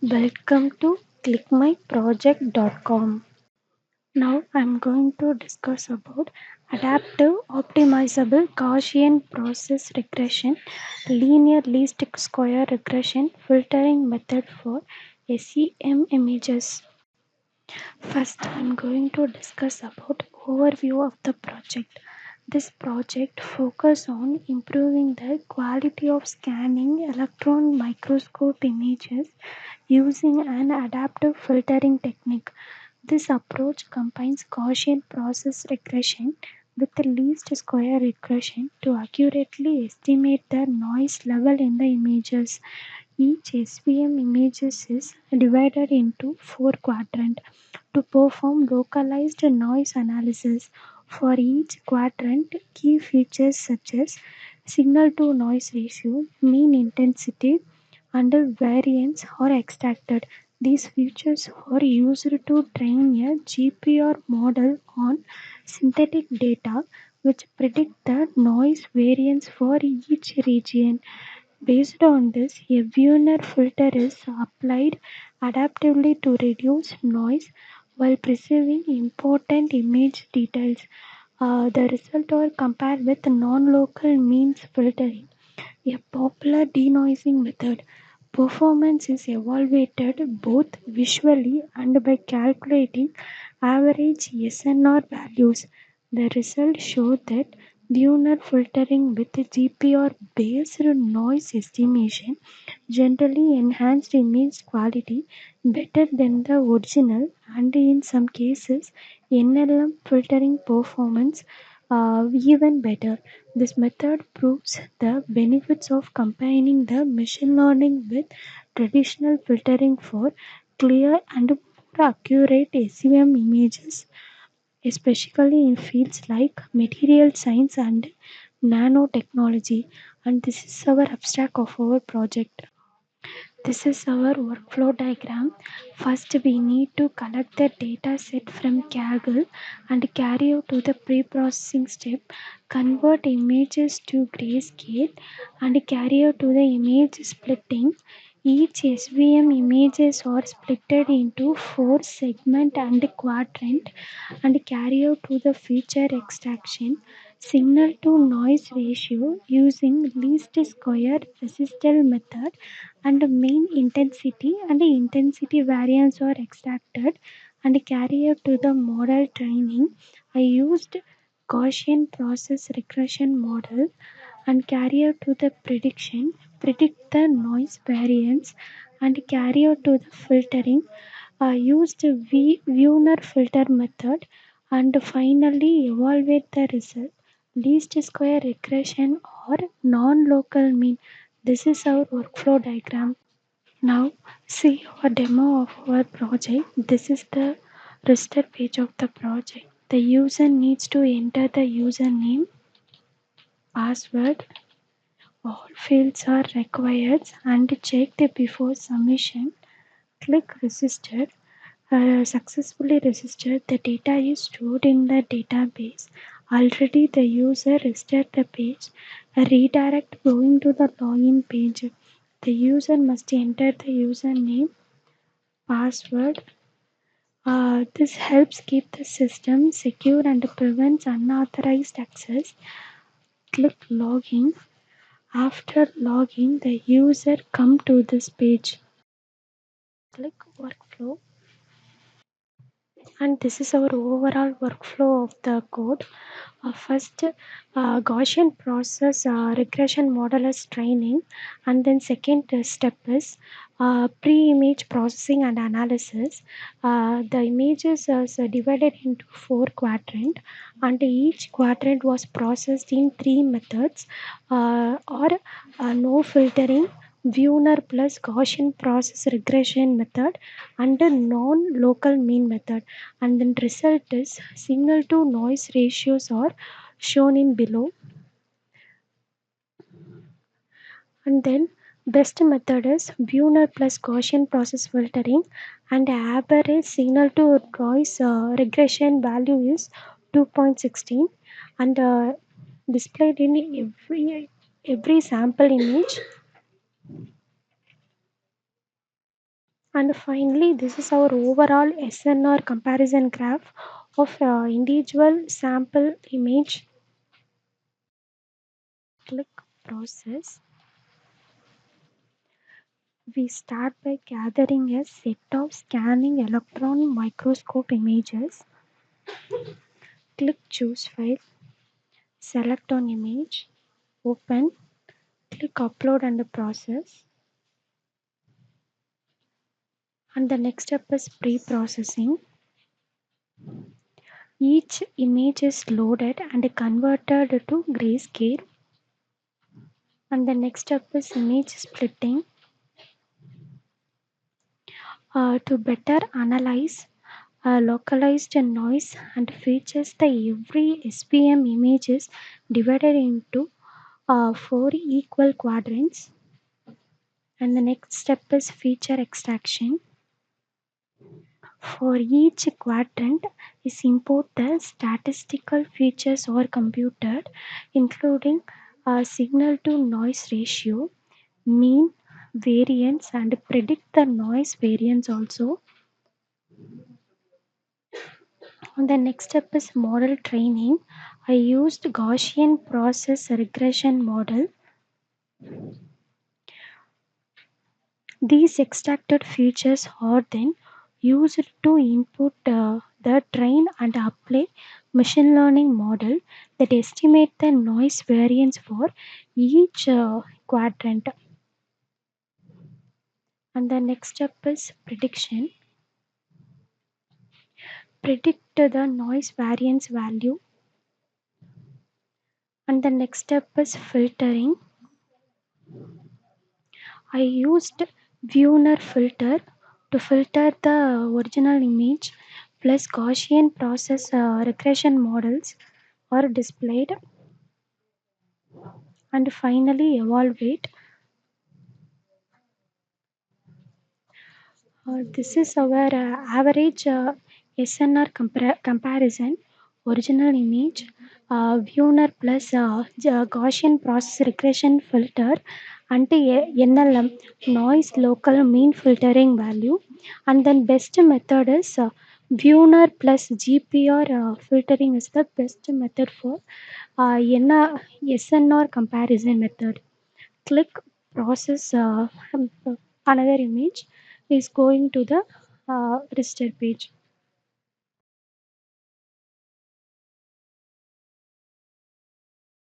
Welcome to ClickMyProject.com. Now I'm going to discuss about adaptive optimizable Gaussian process regression, linear least square regression filtering method for SEM images. First, I'm going to discuss about overview of the project. This project focuses on improving the quality of scanning electron microscope images using an adaptive filtering technique. This approach combines Gaussian process regression with the least square regression to accurately estimate the noise level in the images. Each SVM images is divided into four quadrants to perform localized noise analysis. For each quadrant, key features such as signal to noise ratio, mean intensity, and variance are extracted. These features are used to train a GPR model on synthetic data which predict the noise variance for each region. Based on this, a Wiener filter is applied adaptively to reduce noise while preserving important image details. The results are compared with non-local means filtering, a popular denoising method. Performance is evaluated both visually and by calculating average SNR values. The results show that Wiener filtering with GPR based noise estimation generally enhanced image quality better than the original, and in some cases NLM filtering performance even better. This method proves the benefits of combining the machine learning with traditional filtering for clear and more accurate SEM images, especially in fields like material science and nanotechnology. And this is our abstract of our project. This is our workflow diagram. First, we need to collect the data set from Kaggle and carry out to the pre-processing step, convert images to grayscale, and carry out to the image splitting. Each SVM images are splitted into four segment and quadrant and carry out to the feature extraction. Signal to noise ratio using least square resistor method and mean intensity and intensity variance are extracted and carried out to the model training. I used Gaussian process regression model and carry out to the prediction, predict the noise variance and carry out to the filtering. I used Wiener filter method and finally evaluate the result. Least square regression or non-local mean. This is our workflow diagram. Now see a demo of our project. This is the register page of the project. The user needs to enter the username, password, all fields are required and checked before submission. Click register. Successfully registered, the data is stored in the database. Already the user registered the page. A redirect going to the login page. The user must enter the username, password. This helps keep the system secure and prevents unauthorized access. Click login. After login, the user come to this page. Click workflow. And this is our overall workflow of the code. First, Gaussian process regression model is training, and then second step is pre-image processing and analysis. The images are divided into four quadrants, and each quadrant was processed in three methods, or no filtering, Wiener plus Gaussian process regression method, and a non-local mean method. And then result is signal to noise ratios are shown in below. And then best method is Wiener plus Gaussian process filtering, and average signal to noise regression value is 2.16 and displayed in every sample image. And finally, this is our overall SNR comparison graph of individual sample image. Click process. We start by gathering a set of scanning electron microscope images. Click choose file, select on image, open, click upload and process. And the next step is pre-processing. Each image is loaded and converted to grayscale. And the next step is image splitting. To better analyze localized noise and features, the every SPM image is divided into 4 equal quadrants. And the next step is feature extraction. For each quadrant is import the statistical features or computed, including signal to noise ratio, mean, variance, and predict the noise variance also. And the next step is model training. I used Gaussian process regression model. These extracted features are then used to input the train and apply machine learning model that estimate the noise variance for each quadrant. And the next step is prediction. Predict the noise variance value. And the next step is filtering. I used Wiener filter to filter the original image plus Gaussian process regression models are displayed, and finally evaluate. This is our average SNR comparison. Original image, Wiener plus Gaussian process regression filter, NLM, noise local mean filtering value, and then best method is Wiener plus GPR filtering is the best method for SNR comparison method. Click process another image is going to the register page.